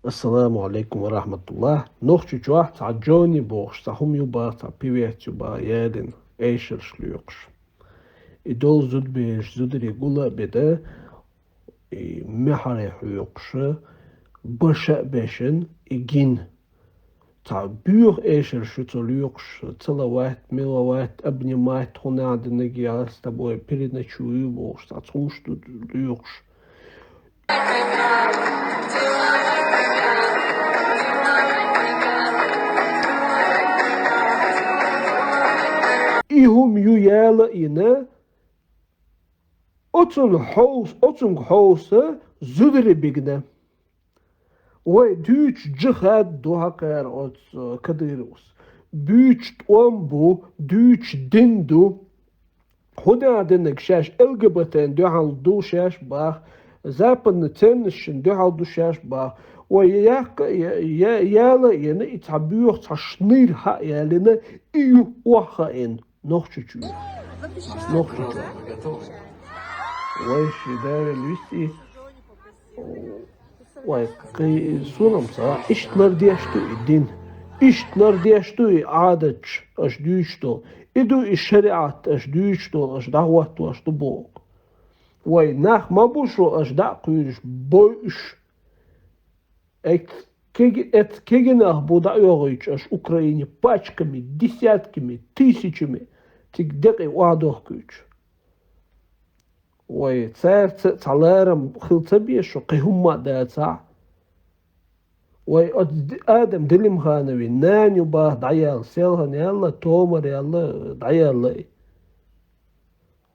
السلام عليكم ورحمة الله. نوخش جواه تعجوني بوخش تهم يوبا تعبيوات يوبا يالين ايشر شليوخش إدول زود بيش زود ريقولا بدا محاري حيوخش بشا بيشن إجين تعبيوه ايشر شتوليوخش تلوات ملوات أبني مات هنا عدنا جيالس تبوي بيرنا شويو بوخش تعطوش دوليوخش إيهم يالا إنا أتون حوس زدري بيجنا ودوش جهاد دوها كار أت كديروس بيش أمبو دوش دندو هنا عندنا شاش الجبتين دوحال دو شاش باخ زابن تنشن دوحال دو شاش باخ وياك يالا ينا يتعبيوه تشنير ها يالنا إيو وحا إن نوخشو ويش دار الويستي ويقي سونم صح إشتلر ديشتو الدين إشتلر ديشتو عادتش أش ديشتو إدو الشريعة أش ديشتو أش دعوة أش دبوق وي ناخ ما بوشو أش دعقيش بوش ات كيجنах будайогыч أش أوكرايني пачками, десятками, тысячами تقدقي وادوخكيش وي تسير تعلارم خلطبيشو قيهما داتا وي آدم دلم خانوي نانيو باه دعيال سيلهن يلا تومر يلا دعيال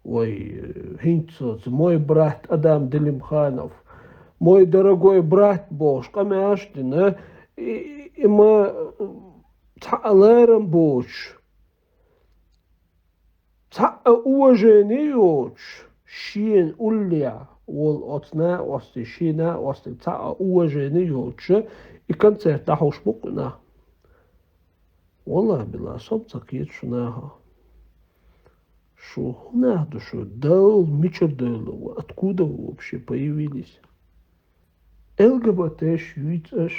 وي هينتسوز موي برات آدم دلم خانوف мой дорогой брат Бош, камяштина, има تعلارم Бош, уважениюч, шин улля, вол отна, ости шина, ости уважениюч, и концерт тахуш букна. والله بالله صمتك يتشناها شو هنا شو دول ميشر دول откуда вообще появились ЛГБТш юйташ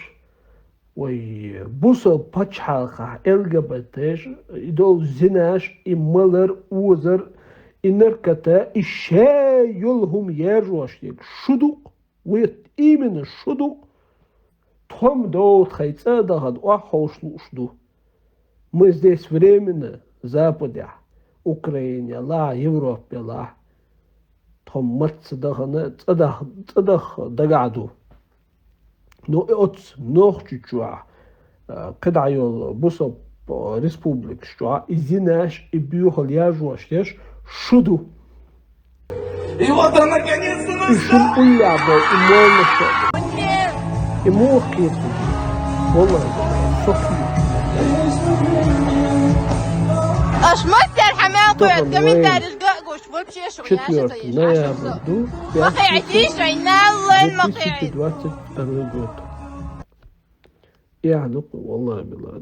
وي بوسو باتشالخا ЛГБТш идол зинаш и мэлэр узэр инерката и шэйолхум ержуаштик шудук вот именно шудук том доут хайца дахад ахошлушду мы здесь временно западе Украине ла Европе ла том мацдахана цадах дагаду но от нохчучуа кадайол бусо республик что изинаш и бюхол яжуаштеш шуду И вот он наконец-то настал! И молношо и мохит والله صفي اشمتر حماقو كمين دارج قاقوش وبشي شو 4 ноября مقيعتيش عنا الله المقيعد 2022 год. Я والله بالله